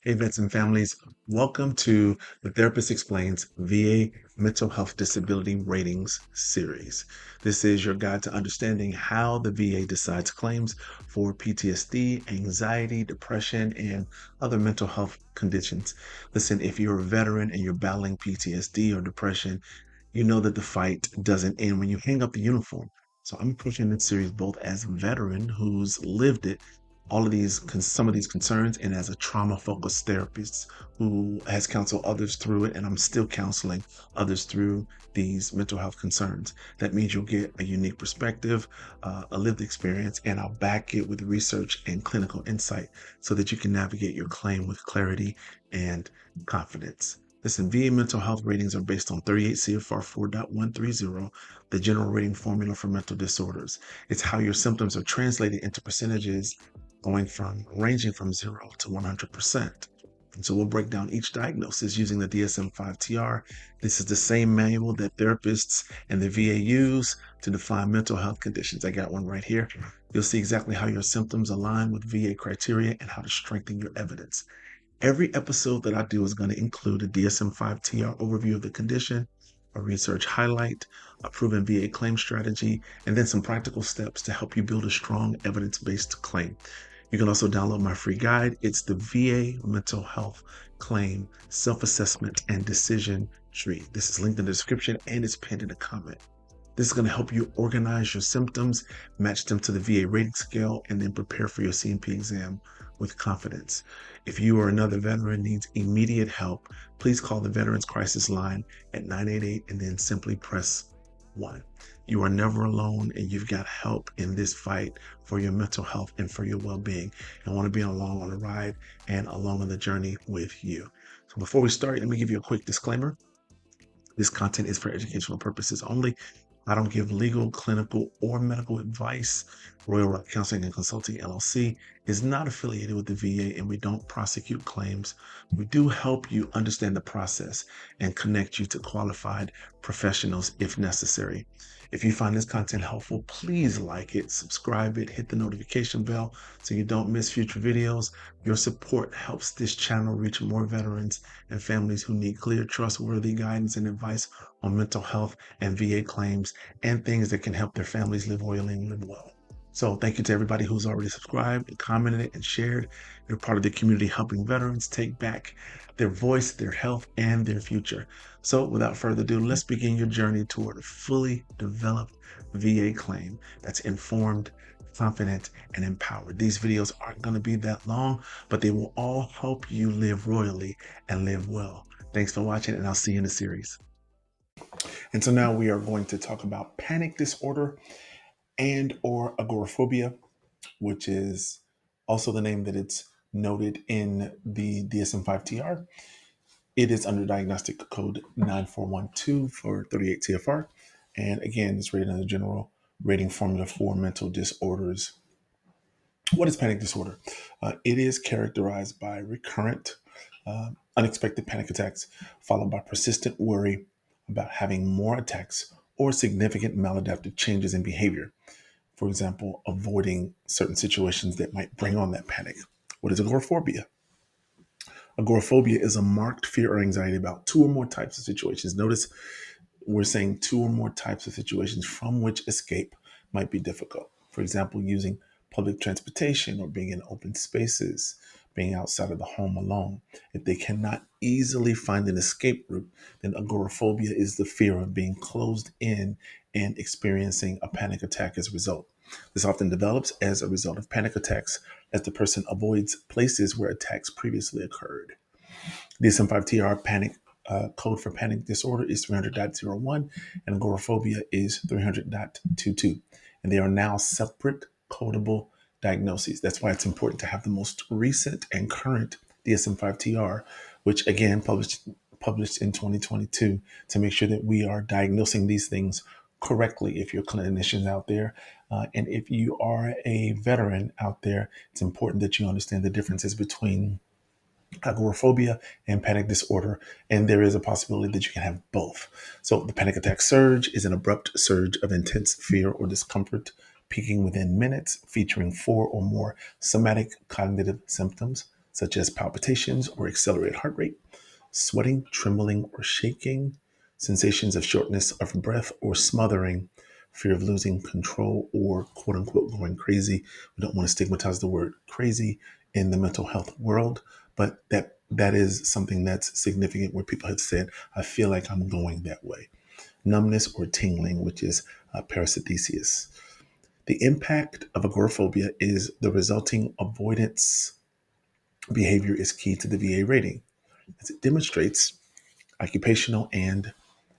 Hey, vets and families, welcome to the Therapist Explains VA Mental Health Disability Ratings series. This is your guide to understanding how the VA decides claims for PTSD, anxiety, depression, and other mental health conditions. Listen, if you're a veteran and you're battling PTSD or depression, you know that the fight doesn't end when you hang up the uniform. So I'm approaching this series both as a veteran who's lived it, all of these, some of these concerns, and as a trauma-focused therapist who has counseled others through it, and I'm still counseling others through these mental health concerns. That means you'll get a unique perspective, a lived experience, and I'll back it with research and clinical insight so that you can navigate your claim with clarity and confidence. Listen, VA mental health ratings are based on 38 CFR 4.130, the general rating formula for mental disorders. It's how your symptoms are translated into percentages ranging from 0 to 100%. And so we'll break down each diagnosis using the DSM-5-TR. This is the same manual that therapists and the VA use to define mental health conditions. I got one right here. You'll see exactly how your symptoms align with VA criteria and how to strengthen your evidence. Every episode that I do is going to include a DSM-5-TR overview of the condition, a research highlight, a proven VA claim strategy, and then some practical steps to help you build a strong evidence-based claim. You can also download my free guide. It's the VA Mental Health Claim Self-Assessment and Decision Tree. This is linked in the description and it's pinned in a comment. This is going to help you organize your symptoms, match them to the VA rating scale, and then prepare for your C&P exam with confidence. If you or another veteran needs immediate help, please call the Veterans Crisis Line at 988 and then simply press 1. You are never alone, and you've got help in this fight for your mental health and for your well-being. I want to be along on the ride and along on the journey with you. So before we start, let me give you a quick disclaimer. This content is for educational purposes only. I don't give legal, clinical, or medical advice. Royal Rock Counseling and Consulting LLC is not affiliated with the VA, and we don't prosecute claims. We do help you understand the process and connect you to qualified professionals if necessary. If you find this content helpful, please like it, subscribe it, hit the notification bell so you don't miss future videos. Your support helps this channel reach more veterans and families who need clear, trustworthy guidance and advice on mental health and VA claims and things that can help their families live well and live well. So thank you to everybody who's already subscribed and commented and shared. You're part of the community helping veterans take back their voice, their health, and their future. So without further ado, let's begin your journey toward a fully developed VA claim that's informed, confident, and empowered. These videos aren't going to be that long, but they will all help you live royally and live well. Thanks for watching, and I'll see you in the series. And so now we are going to talk about panic disorder and or agoraphobia, which is also the name that it's noted in the DSM-5-TR. It is under Diagnostic Code 9412 for 38 CFR. And again, it's rated under the general rating formula for mental disorders. What is panic disorder? It is characterized by recurrent, unexpected panic attacks, followed by persistent worry about having more attacks or significant maladaptive changes in behavior. For example, avoiding certain situations that might bring on that panic. What is agoraphobia? Agoraphobia is a marked fear or anxiety about two or more types of situations. Notice we're saying two or more types of situations from which escape might be difficult. For example, using public transportation or being in open spaces, being outside of the home alone. If they cannot easily find an escape route, then agoraphobia is the fear of being closed in and experiencing a panic attack as a result. This often develops as a result of panic attacks as the person avoids places where attacks previously occurred. DSM-5-TR Panic Code for Panic Disorder is 300.01 and agoraphobia is 300.22. And they are now separate codable diagnoses. That's why it's important to have the most recent and current DSM-5-TR, which again published in 2022, to make sure that we are diagnosing these things correctly. If you're clinicians out there, and if you are a veteran out there, it's important that you understand the differences between agoraphobia and panic disorder, and there is a possibility that you can have both. So the panic attack surge is an abrupt surge of intense fear or discomfort, peaking within minutes, featuring 4 or more somatic cognitive symptoms, such as palpitations or accelerated heart rate, sweating, trembling, or shaking, sensations of shortness of breath or smothering, fear of losing control or quote unquote going crazy. We don't want to stigmatize the word crazy in the mental health world, but that is something that's significant where people have said, I feel like I'm going that way. Numbness or tingling, which is parasthesia. The impact of agoraphobia is the resulting avoidance behavior is key to the VA rating, as it demonstrates occupational and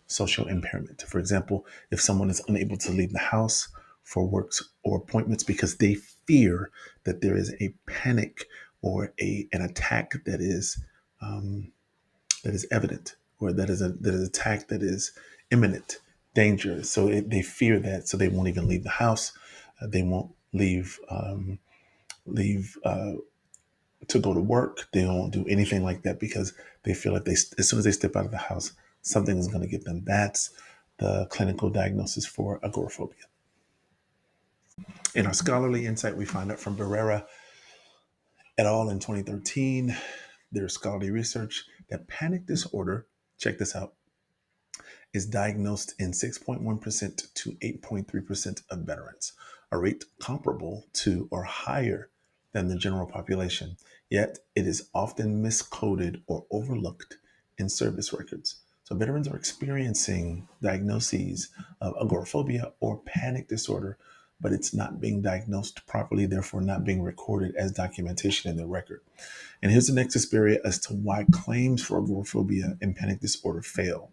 social impairment. For example, if someone is unable to leave the house for works or appointments because they fear that there is a panic or an attack um, that is evident, or that is attack that is imminent danger. So they fear that, so they won't even leave the house. They won't leave to go to work. They won't do anything like that because they feel like as soon as they step out of the house, something is going to get them. That's the clinical diagnosis for agoraphobia. In our scholarly insight, we find out from Barrera et al. In 2013, their scholarly research that panic disorder, check this out, is diagnosed in 6.1% to 8.3% of veterans, a rate comparable to or higher than the general population. Yet it is often miscoded or overlooked in service records. So veterans are experiencing diagnoses of agoraphobia or panic disorder, but it's not being diagnosed properly, therefore not being recorded as documentation in the record. And here's the next area as to why claims for agoraphobia and panic disorder fail.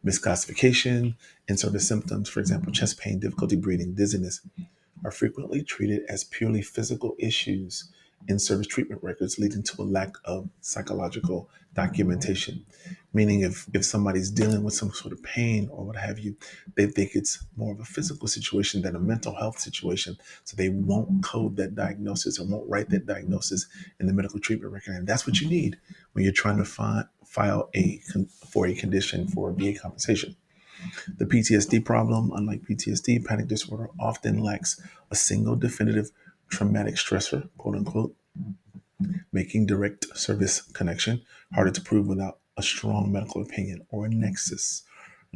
Misclassification, in-service symptoms, for example, chest pain, difficulty breathing, dizziness, are frequently treated as purely physical issues in service treatment records, leading to a lack of psychological documentation. Meaning, if somebody's dealing with some sort of pain or what have you, they think it's more of a physical situation than a mental health situation. So they won't code that diagnosis or won't write that diagnosis in the medical treatment record. And that's what you need when you're trying to file for a condition for VA compensation. The PTSD problem, unlike PTSD, panic disorder often lacks a single definitive traumatic stressor, quote unquote, making direct service connection harder to prove without a strong medical opinion or a nexus.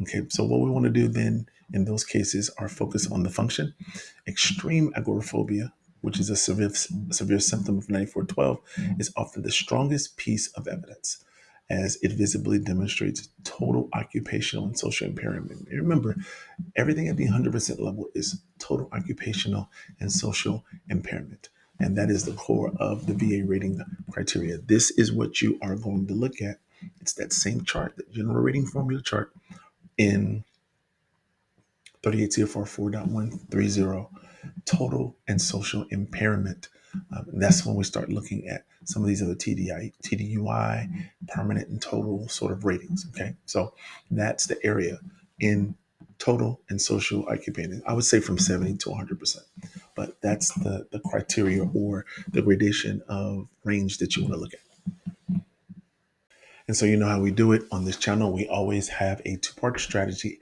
Okay, so what we want to do then in those cases are focus on the function. Extreme agoraphobia, which is a severe symptom of 9412, is often the strongest piece of evidence as it visibly demonstrates total occupational and social impairment. And remember, everything at the 100% level is total occupational and social impairment. And that is the core of the VA rating criteria. This is what you are going to look at. It's that same chart, the general rating formula chart in 38 CFR 4.130, total and social impairment. That's when we start looking at some of these other TDUI, permanent and total sort of ratings. Okay, so that's the area in total and social occupation. I would say from 70 to 100%, but that's the criteria or the gradation of range that you want to look at. And so you know how we do it on this channel. We always have a two-part strategy,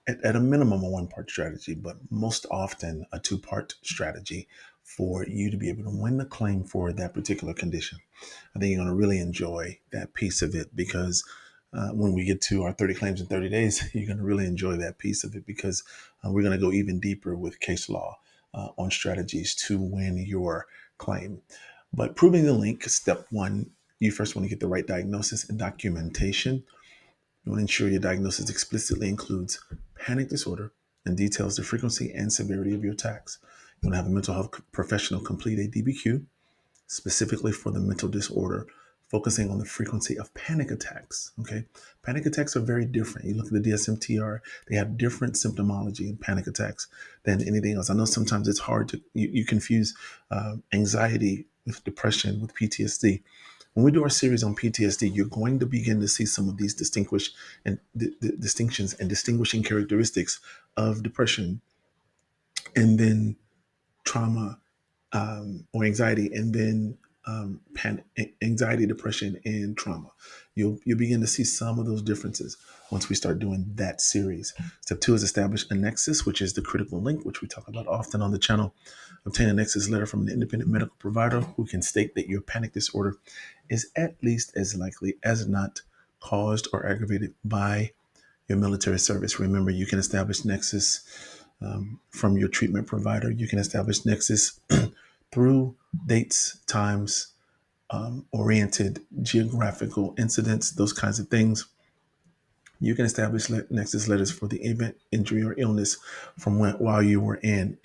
at a minimum a one-part strategy, but most often a two-part strategy for you to be able to win the claim for that particular condition. I think you're going to really enjoy that piece of it because when we get to our 30 claims in 30 days, you're going to really enjoy that piece of it because we're going to go even deeper with case law on strategies to win your claim. But proving the link, step one, you first want to get the right diagnosis and documentation. You want to ensure your diagnosis explicitly includes panic disorder and details the frequency and severity of your attacks. You want to have a mental health professional complete a DBQ specifically for the mental disorder, focusing on the frequency of panic attacks. Okay, panic attacks are very different. You look at the DSM-TR, they have different symptomology in panic attacks than anything else. I know sometimes it's hard to you confuse anxiety with depression with PTSD. When we do our series on PTSD, you're going to begin to see some of these distinctions and distinguishing characteristics of depression, and then trauma or anxiety, and then anxiety, depression, and trauma. You'll begin to see some of those differences once we start doing that series. Step 2 is establish a nexus, which is the critical link, which we talk about often on the channel. Obtain a nexus letter from an independent medical provider who can state that your panic disorder is at least as likely as not caused or aggravated by your military service. Remember, you can establish nexus from your treatment provider. You can establish nexus through dates, times, oriented geographical incidents, those kinds of things. You can establish nexus letters for the event, injury, or illness from while you were in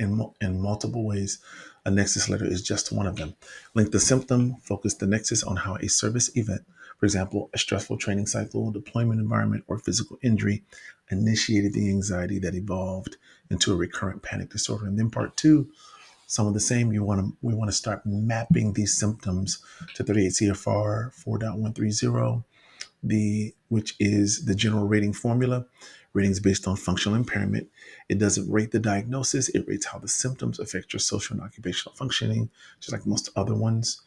multiple ways. A nexus letter is just one of them. Link the symptom, focus the nexus on how a service event, for example, a stressful training cycle, deployment environment, or physical injury, initiated the anxiety that evolved into a recurrent panic disorder. And then part 2, some of the same. We want to start mapping these symptoms to 38 CFR 4.130, which is the general rating formula. Ratings based on functional impairment. It doesn't rate the diagnosis, it rates how the symptoms affect your social and occupational functioning, just like most other ones.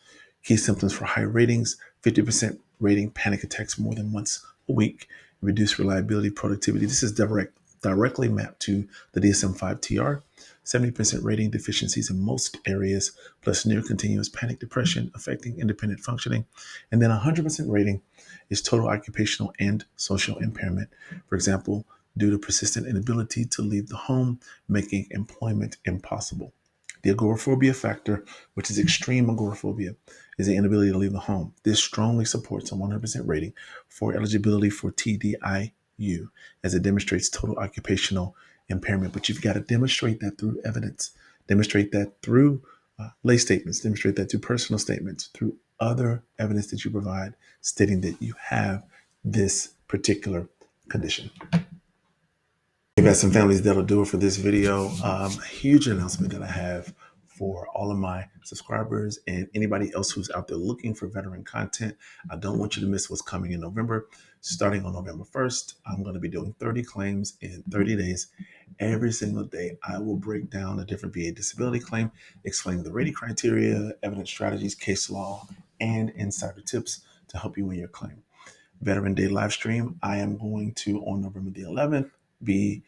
Key symptoms for high ratings: 50% rating panic attacks more than once a week, reduced reliability, productivity. This is directly mapped to the DSM-5-TR. 70% rating deficiencies in most areas, plus near continuous panic depression affecting independent functioning. And then 100% rating is total occupational and social impairment. For example, due to persistent inability to leave the home, making employment impossible. The agoraphobia factor, which is extreme agoraphobia, is the inability to leave the home. This strongly supports a 100% rating for eligibility for TDIU, as it demonstrates total occupational impairment. But you've got to demonstrate that through evidence, demonstrate that through lay statements, demonstrate that through personal statements, through other evidence that you provide stating that you have this particular condition. Hey, guys, some families, that'll do it for this video. Huge announcement that I have for all of my subscribers and anybody else who's out there looking for veteran content. I don't want you to miss what's coming in November. Starting on November 1st, I'm going to be doing 30 claims in 30 days. Every single day, I will break down a different VA disability claim, explain the rating criteria, evidence strategies, case law, and insider tips to help you in your claim. Veteran Day live stream, I am going to, on November the 11th, be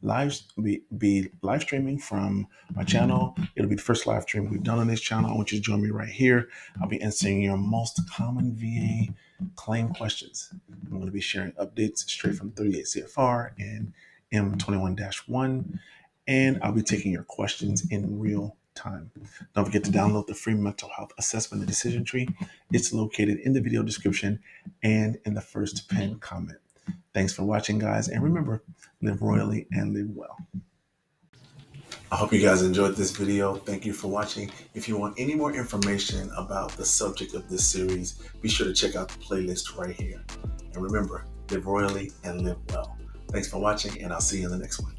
live streaming from my channel. It'll be the first live stream we've done on this channel. I want you to join me right here. I'll be answering your most common VA claim questions. I'm going to be sharing updates straight from 38 CFR and M21-1, and I'll be taking your questions in real time. Don't forget to download the free mental health assessment and decision tree. It's located in the video description and in the first pinned comment. Thanks for watching, guys. And remember, live royally and live well. I hope you guys enjoyed this video. Thank you for watching. If you want any more information about the subject of this series, be sure to check out the playlist right here. And remember, live royally and live well. Thanks for watching, and I'll see you in the next one.